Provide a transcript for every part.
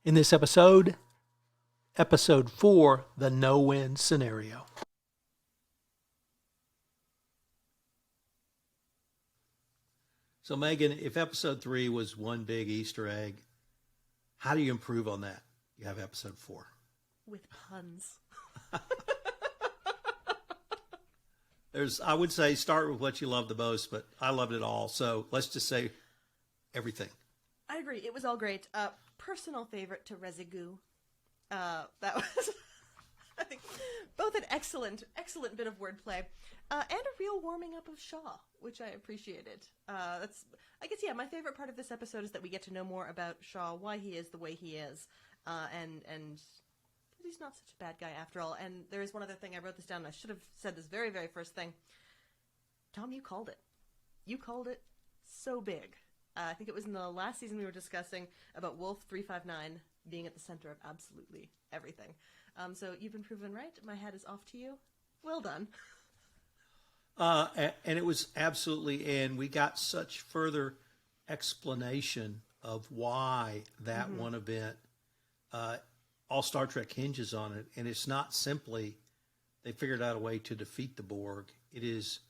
In this episode, episode 4, the no-win scenario. So Megan, if episode 3 was one big Easter egg, how do you improve on that? You have episode 4. With puns. I would say start with what you love the most, but I loved it all. So let's just say everything. I agree. It was all great. Personal favorite to Resigoo. That was, I think, both an excellent bit of wordplay and a real warming up of Shaw, which I appreciated. I guess, my favorite part of this episode is that we get to know more about Shaw, why he is the way he is, and he's not such a bad guy after all. And there is one other thing. I wrote this down. I should have said this very, very first thing. Tom, you called it. You called it so big. I think it was in the last season we were discussing about Wolf 359 being at the center of absolutely everything. So you've been proven right. My hat is off to you. Well done. And it was absolutely, and we got such further explanation of why that one event, all Star Trek hinges on it. And it's not simply they figured out a way to defeat the Borg. It is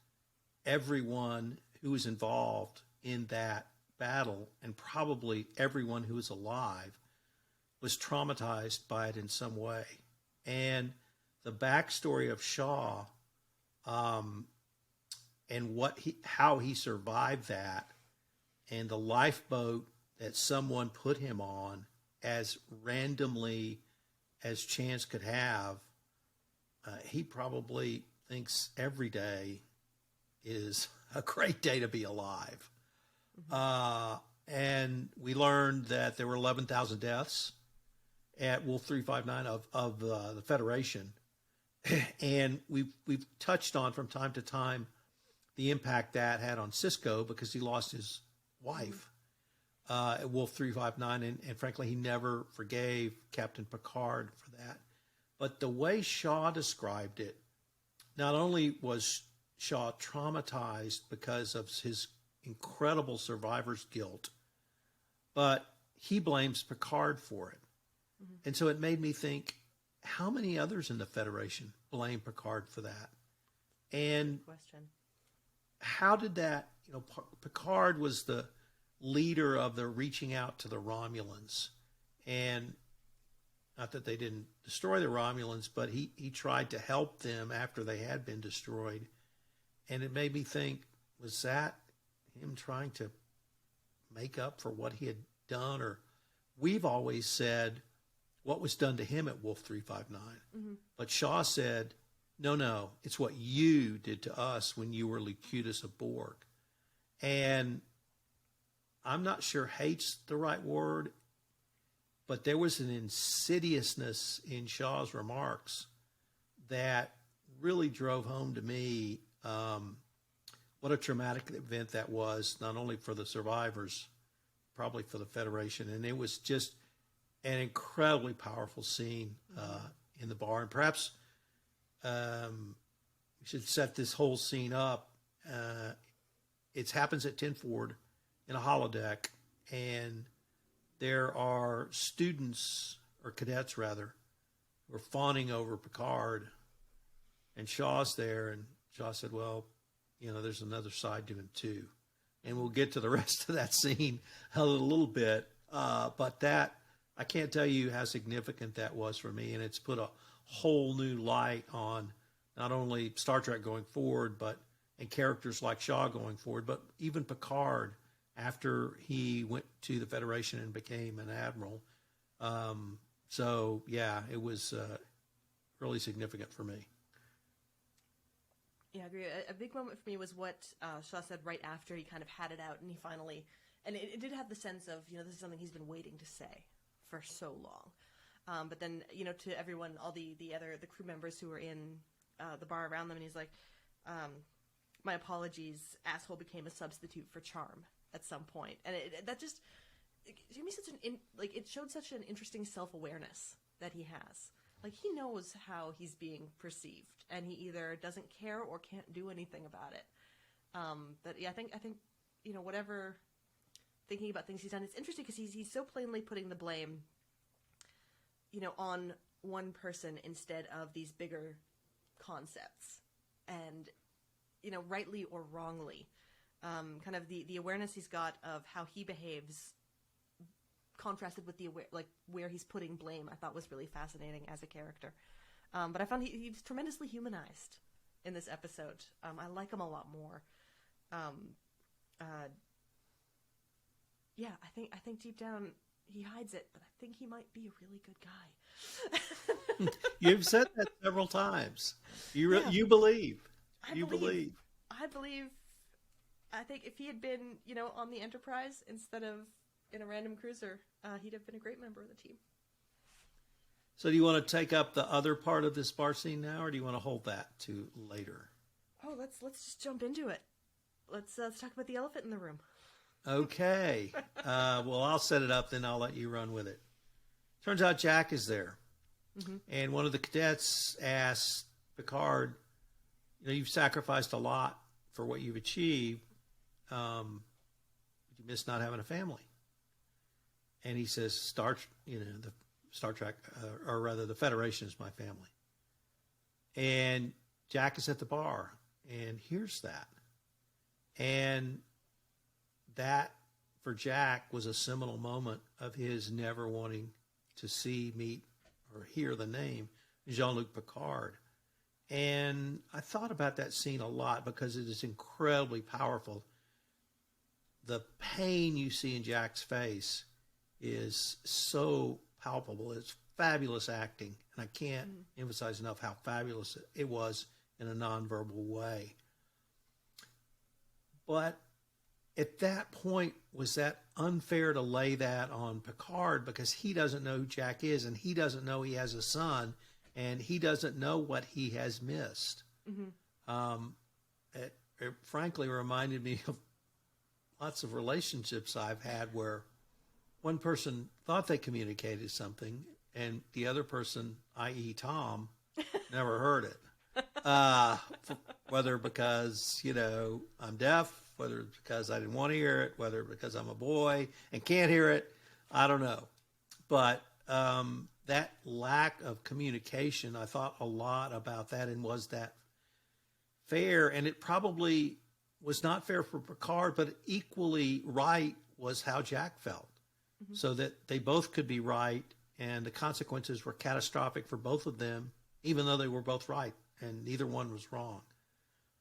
everyone who was involved in that battle, and probably everyone who was alive, was traumatized by it in some way. And the backstory of Shaw, and how he survived that, and the lifeboat that someone put him on as randomly as chance could have, he probably thinks every day is a great day to be alive. And we learned that there were 11,000 deaths at Wolf 359 of the Federation. And we've touched on from time to time the impact that had on Sisko because he lost his wife at Wolf 359. And frankly, he never forgave Captain Picard for that. But the way Shaw described it, not only was Shaw traumatized because of his incredible survivor's guilt, but he blames Picard for it. And so it made me think, how many others in the Federation blame Picard for that? And Question. How did that, Picard was the leader of the reaching out to the Romulans. And not that they didn't destroy the Romulans, but he tried to help them after they had been destroyed. And it made me think, was that him trying to make up for what he had done? Or we've always said what was done to him at Wolf 359. But Shaw said, no, it's what you did to us when you were Locutus of Borg. And I'm not sure hate's the right word, but there was an insidiousness in Shaw's remarks that really drove home to me what a traumatic event that was, not only for the survivors, probably for the Federation. And it was just an incredibly powerful scene in the bar. And perhaps we should set this whole scene up. It happens at Tinford in a holodeck, and there are students, or cadets rather, who are fawning over Picard, and Shaw's there, and Shaw said, well, there's another side to him too. And we'll get to the rest of that scene a little bit. But that, I can't tell you how significant that was for me. And it's put a whole new light on not only Star Trek going forward, and characters like Shaw going forward, but even Picard after he went to the Federation and became an admiral. So yeah, it was really significant for me. Yeah, I agree. A big moment for me was what Shaw said right after he kind of had it out, and he finally, and it did have the sense of, this is something he's been waiting to say for so long. But then, to everyone, all the crew members who were in the bar around them, and he's like, my apologies, asshole became a substitute for charm at some point. And that just, it gave me it showed such an interesting self-awareness that he has. Like, he knows how he's being perceived, and he either doesn't care or can't do anything about it. I think whatever, thinking about things he's done, it's interesting because he's so plainly putting the blame on one person instead of these bigger concepts. And, rightly or wrongly, kind of the awareness he's got of how he behaves contrasted with where he's putting blame, I thought was really fascinating as a character. But I found he's tremendously humanized in this episode. I like him a lot more. Yeah, I think deep down he hides it, but I think he might be a really good guy. You've said that several times. You believe. I believe. I think if he had been, on the Enterprise instead of in a random cruiser, he'd have been a great member of the team. So do you want to take up the other part of this bar scene now, or do you want to hold that to later? Oh, let's just jump into it. Let's talk about the elephant in the room. Okay. Well, I'll set it up, then I'll let you run with it. Turns out Jack is there. Mm-hmm. And one of the cadets asks Picard, you've sacrificed a lot for what you've achieved. You miss not having a family. And he says, the Star Trek, or rather the Federation is my family. And Jack is at the bar and hears that. And that, for Jack, was a seminal moment of his never wanting to see, meet, or hear the name Jean-Luc Picard. And I thought about that scene a lot because it is incredibly powerful. The pain you see in Jack's face is so palpable. It's fabulous acting, and I can't emphasize enough how fabulous it was in a nonverbal way. But at that point, was that unfair to lay that on Picard because he doesn't know who Jack is, and he doesn't know he has a son, and he doesn't know what he has missed. Mm-hmm. It frankly reminded me of lots of relationships I've had where one person thought they communicated something, and the other person, i.e. Tom, never heard it. Whether because, I'm deaf, whether it's because I didn't want to hear it, whether because I'm a boy and can't hear it, I don't know. But that lack of communication, I thought a lot about that, and was that fair? And it probably was not fair for Picard, but equally right was how Jack felt. Mm-hmm. So that they both could be right, and the consequences were catastrophic for both of them, even though they were both right, and neither one was wrong.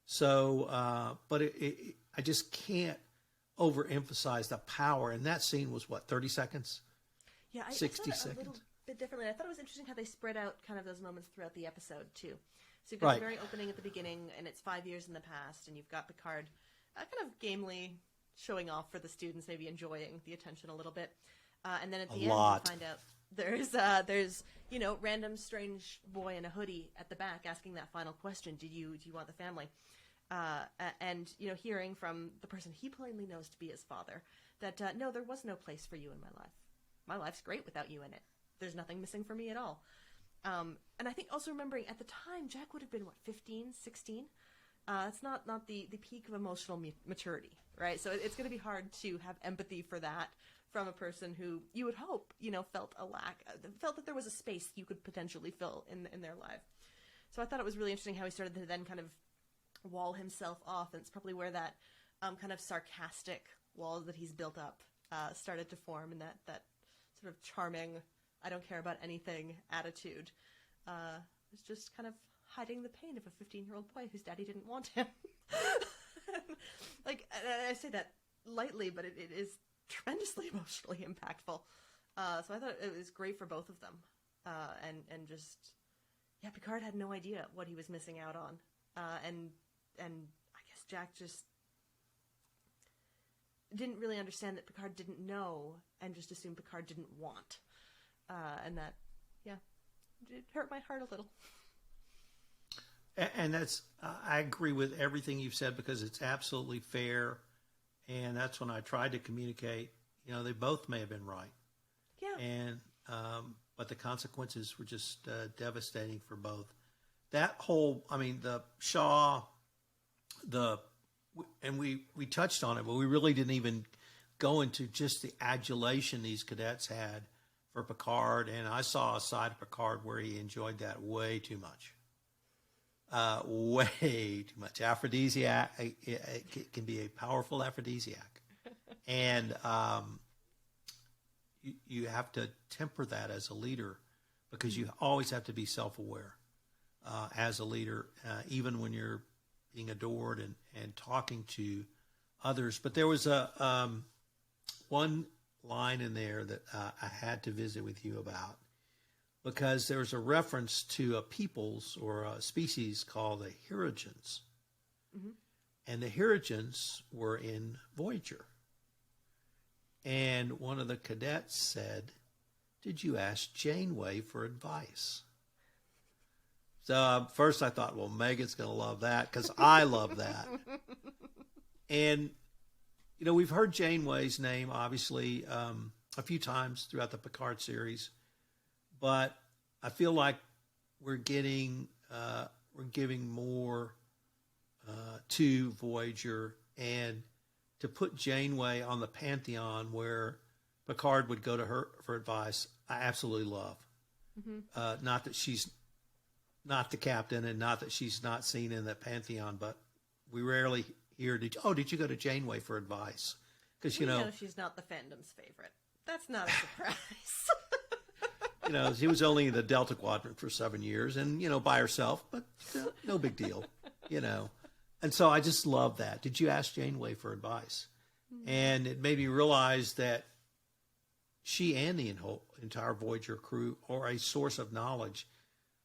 So, but I just can't overemphasize the power. And that scene was, 30 seconds? Yeah, I 60 saw it seconds. a little bit differently. I thought it was interesting how they spread out kind of those moments throughout the episode, too. So you've got the very opening at the beginning, and it's 5 years in the past, and you've got Picard kind of gamely showing off for the students, maybe enjoying the attention a little bit. And then at the end, you find out there's random strange boy in a hoodie at the back asking that final question: do you want the family? And hearing from the person he plainly knows to be his father that no, there was no place for you in my life. My life's great without you in it. There's nothing missing for me at all. And I think also remembering at the time, Jack would have been 15, 16. It's not the peak of emotional maturity, right? So it's going to be hard to have empathy for that from a person who you would hope, felt that there was a space you could potentially fill in their life. So I thought it was really interesting how he started to then kind of wall himself off, and it's probably where that kind of sarcastic wall that he's built up started to form, and that sort of charming, I don't care about anything attitude was just kind of hiding the pain of a 15-year-old boy whose daddy didn't want him. I say that lightly, but it is tremendously emotionally impactful. So I thought it was great for both of them. Picard had no idea what he was missing out on. And I guess Jack just didn't really understand that Picard didn't know, and just assumed Picard didn't want. And that, it hurt my heart a little. And that's, I agree with everything you've said, because it's absolutely fair. And that's when I tried to communicate, they both may have been right. Yeah. And, but the consequences were just devastating for both. That whole, the Shaw, and we touched on it, but we really didn't even go into just the adulation these cadets had for Picard, and I saw a side of Picard where he enjoyed that way too much. Way too much. Aphrodisiac, it can be a powerful aphrodisiac. And you have to temper that as a leader, because you always have to be self-aware as a leader, even when you're being adored and talking to others. But there was one line in there that I had to visit with you about, because there was a reference to a peoples or a species called the Hirogens. Mm-hmm. And the Hirogens were in Voyager. And one of the cadets said, "Did you ask Janeway for advice?" So first I thought, well, Megan's going to love that, because I love that. And, you know, we've heard Janeway's name, obviously, a few times throughout the Picard series. But I feel like we're giving more to Voyager, and to put Janeway on the pantheon where Picard would go to her for advice, I absolutely love. Mm-hmm. Not that she's not the captain, and not that she's not seen in the pantheon, but we rarely hear, did you go to Janeway for advice? Because, you know she's not the fandom's favorite. That's not a surprise. You know, she was only in the Delta Quadrant for 7 years, and, you know, by herself, but no big deal, you know. And so I just love that. Did you ask Janeway for advice? Mm-hmm. And it made me realize that she and the entire Voyager crew are a source of knowledge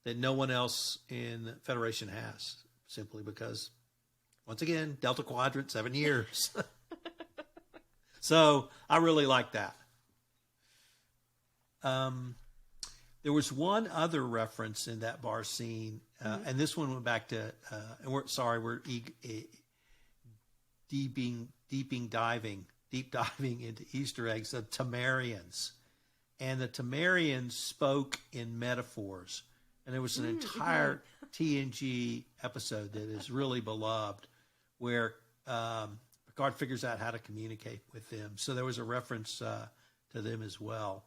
that no one else in the Federation has, simply because, once again, Delta Quadrant, 7 years. So I really like that. There was one other reference in that bar scene, and this one went back to, and we're deep diving into Easter eggs, the Tamarians. And the Tamarians spoke in metaphors. And there was an entire TNG episode that is really beloved, where Picard figures out how to communicate with them. So there was a reference to them as well.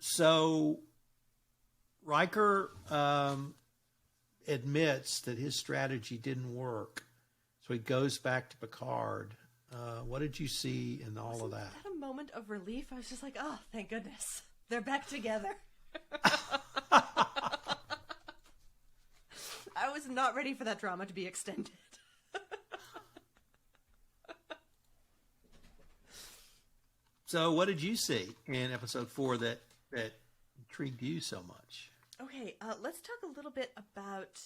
So Riker admits that his strategy didn't work. So he goes back to Picard. What did you see in all of that? Was that a moment of relief? I was just like, oh, thank goodness. They're back together. I was not ready for that drama to be extended. So what did you see in episode 4 that intrigued you so much? Okay, let's talk a little bit about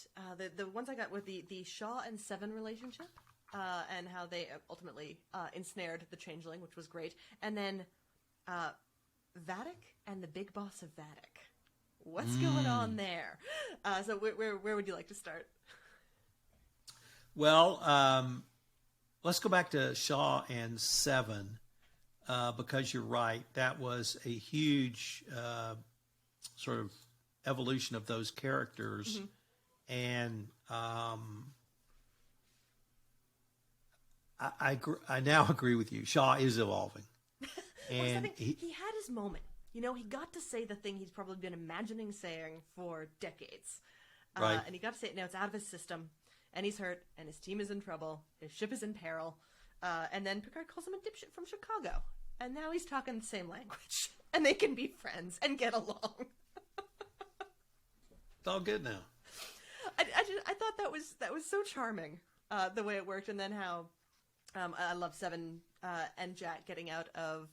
the ones I got with the Shaw and Seven relationship, and how they ultimately ensnared the Changeling, which was great. And then Vadic and the big boss of Vadic. What's going on there? So where would you like to start? Well, let's go back to Shaw and Seven, because you're right. That was a huge sort of evolution of those characters. Mm-hmm. And I now agree with you. Shaw is evolving. And he had his moment. You know, he got to say the thing he's probably been imagining saying for decades. Right. And he got to say it now. It's out of his system. And he's hurt. And his team is in trouble. His ship is in peril. And then Picard calls him a dipshit from Chicago. And now he's talking the same language. And they can be friends and get along. It's all good now. I thought that was so charming, the way it worked. And then how I love Seven and Jack getting out of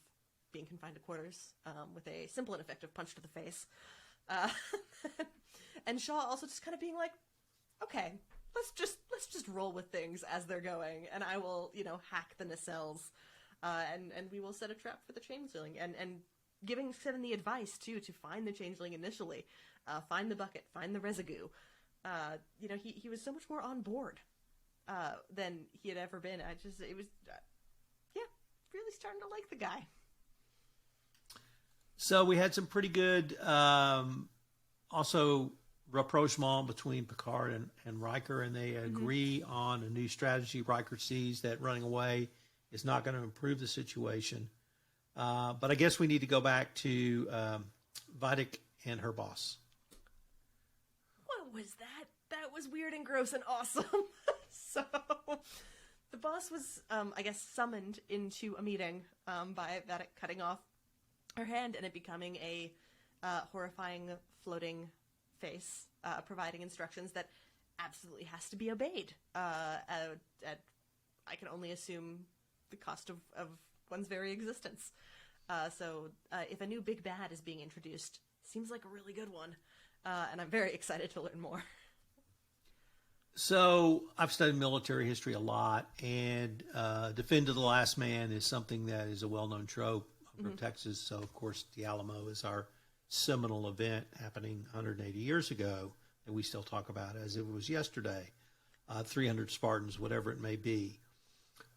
being confined to quarters with a simple and effective punch to the face. And Shaw also just kind of being like, okay, let's just roll with things as they're going, and I will, hack the nacelles, and we will set a trap for the Changeling, and giving Seven the advice too to find the Changeling initially, find the bucket, find the residue. He was so much more on board than he had ever been. Really starting to like the guy. So we had some pretty good, also rapprochement between Picard and Riker, and they agree on a new strategy. Riker sees that running away is not going to improve the situation. But I guess we need to go back to Vidic and her boss. What was that? That was weird and gross and awesome. So the boss was, I guess, summoned into a meeting by Vatic cutting off her hand and it becoming a horrifying floating face, providing instructions that absolutely has to be obeyed. At I can only assume the cost of one's very existence. So if a new big bad is being introduced, seems like a really good one. And I'm very excited to learn more. So I've studied military history a lot, and Defend to the Last Man is something that is a well-known trope from Texas. So, of course, the Alamo is our seminal event happening 180 years ago that we still talk about as if it was yesterday. 300 Spartans, whatever it may be.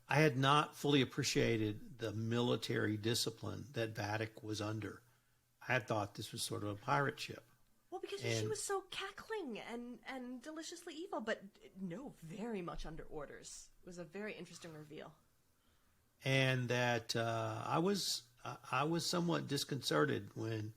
I had not fully appreciated the military discipline that Vatic was under. I had thought this was sort of a pirate ship. Well, because she was so cackling and deliciously evil, but no, very much under orders. It was a very interesting reveal. And that I was somewhat disconcerted when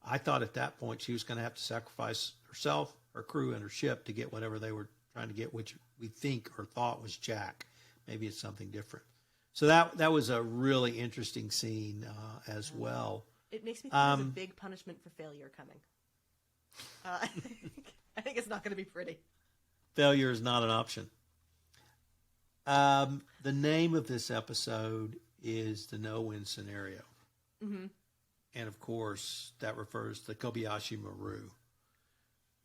I thought at that point she was going to have to sacrifice herself, her crew, and her ship to get whatever they were trying to get, which we think or thought was Jack. Maybe it's something different. So that was a really interesting scene as well. It makes me think there's a big punishment for failure coming. I think it's not going to be pretty. Failure is not an option. The name of this episode is the no-win scenario. Mm-hmm. And, of course, that refers to Kobayashi Maru.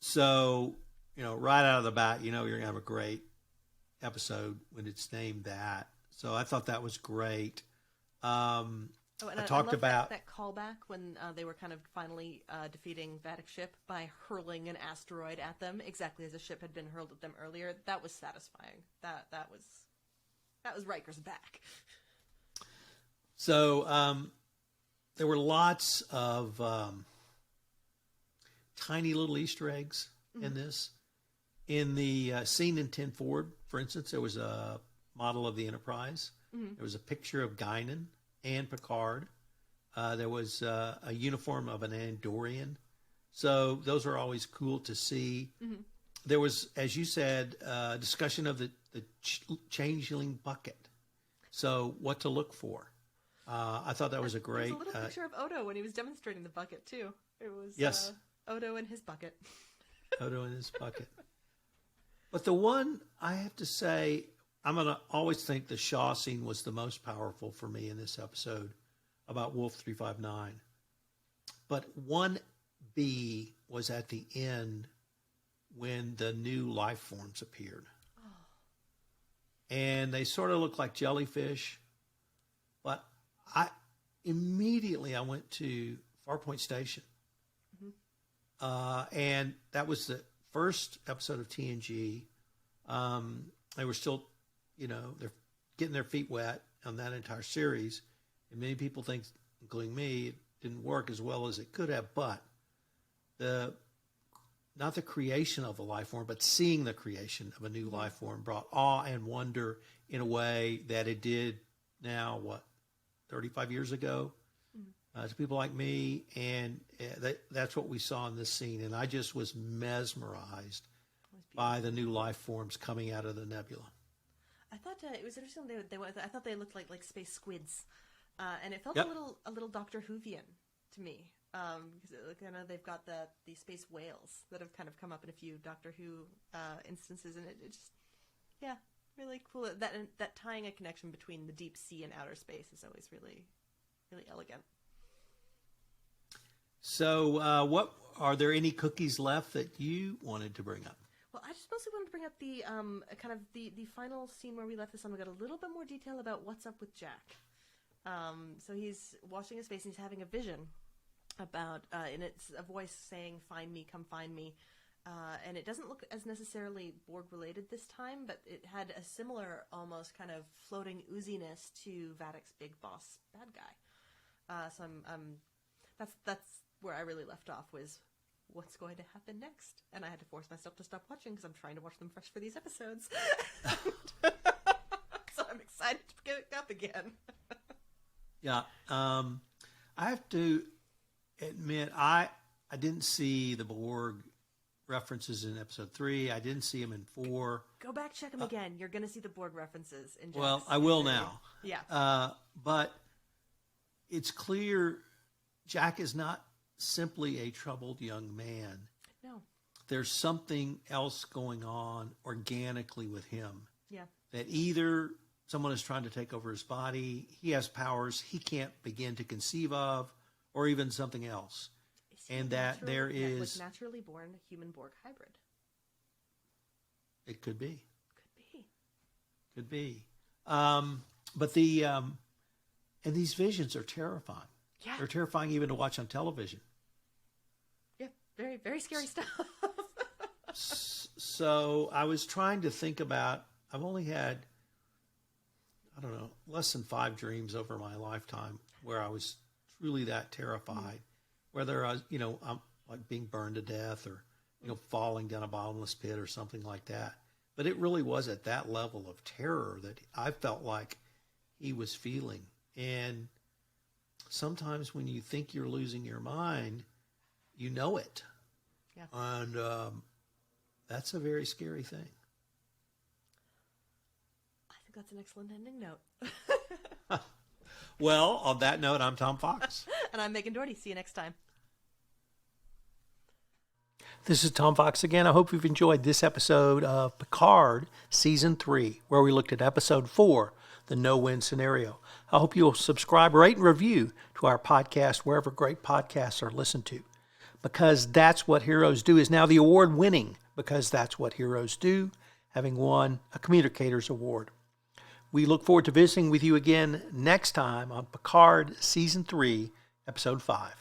So, right out of the bat, you're going to have a great episode when it's named that. So I thought that was great. I talked about that callback when they were kind of finally defeating Vatic's ship by hurling an asteroid at them, exactly as a ship had been hurled at them earlier. That was satisfying. That was Riker's back. So there were lots of tiny little Easter eggs in this. In the scene in 10 Forward, for instance, there was a model of the Enterprise. Mm-hmm. There was a picture of Guinan and Picard. There was a uniform of an Andorian. So those are always cool to see. Mm-hmm. There was, as you said, discussion of the changeling bucket. So what to look for. I thought that was a great... There was a little picture of Odo when he was demonstrating the bucket, too. It was yes. Odo and his bucket. Odo and his bucket. But the one, I have to say, I'm going to always think the Shaw scene was the most powerful for me in this episode about Wolf 359. But 1B was at the end when the new life forms appeared. Oh. And they sort of looked like jellyfish. But I went to Farpoint Station. Mm-hmm. And that was the first episode of TNG. They were still, they're getting their feet wet on that entire series. And many people think, including me, it didn't work as well as it could have. But not the creation of a life form, but seeing the creation of a new life form brought awe and wonder in a way that it did now, 35 years ago? To people like me, and that's what we saw in this scene. And I just was mesmerized by the new life forms coming out of the nebula. I thought it was interesting. I thought they looked like space squids, and it felt a little Doctor Whovian to me. Because I know they've got the space whales that have kind of come up in a few Doctor Who instances, and it just really cool. That tying a connection between the deep sea and outer space is always really, really elegant. So, what are there any cookies left that you wanted to bring up? Well, I just mostly wanted to bring up the kind of the final scene where we left this on. We got a little bit more detail about what's up with Jack. So he's washing his face and he's having a vision about, and it's a voice saying, "Find me, come find me." And it doesn't look as necessarily Borg related this time, but it had a similar, almost kind of floating ooziness to Vadic's big boss bad guy. So that's where I really left off, was what's going to happen next. And I had to force myself to stop watching because I'm trying to watch them fresh for these episodes. So I'm excited to pick it up again. Yeah. I have to admit, I didn't see the Borg references in episode 3. I didn't see them in 4. Go back, check them again. You're going to see the Borg references in Jack's Well, I will history. now. Yeah. But it's clear Jack is not simply a troubled young man. No. There's something else going on organically with him. Yeah. That either someone is trying to take over his body, he has powers he can't begin to conceive of, or even something else. And that there is... was naturally born human Borg hybrid. It could be. Could be. But the... and these visions are terrifying. Yeah. They're terrifying even to watch on television. Yeah, very, very scary stuff. So I was trying to think about... I've only had, I don't know, less than 5 dreams over my lifetime where I was truly that terrified. Whether I was, I'm like being burned to death or, falling down a bottomless pit or something like that. But it really was at that level of terror that I felt like he was feeling. And sometimes when you think you're losing your mind, you know it. Yeah. And that's a very scary thing. I think that's an excellent ending note. Well, on that note, I'm Tom Fox. And I'm Megan Dougherty. See you next time. This is Tom Fox again. I hope you've enjoyed this episode of Picard Season 3, where we looked at Episode 4, the no-win scenario. I hope you'll subscribe, rate, and review to our podcast wherever great podcasts are listened to. Because That's What Heroes Do is now the award-winning Because That's What Heroes Do, having won a Communicator's Award. We look forward to visiting with you again next time on Picard Season 3, Episode 5.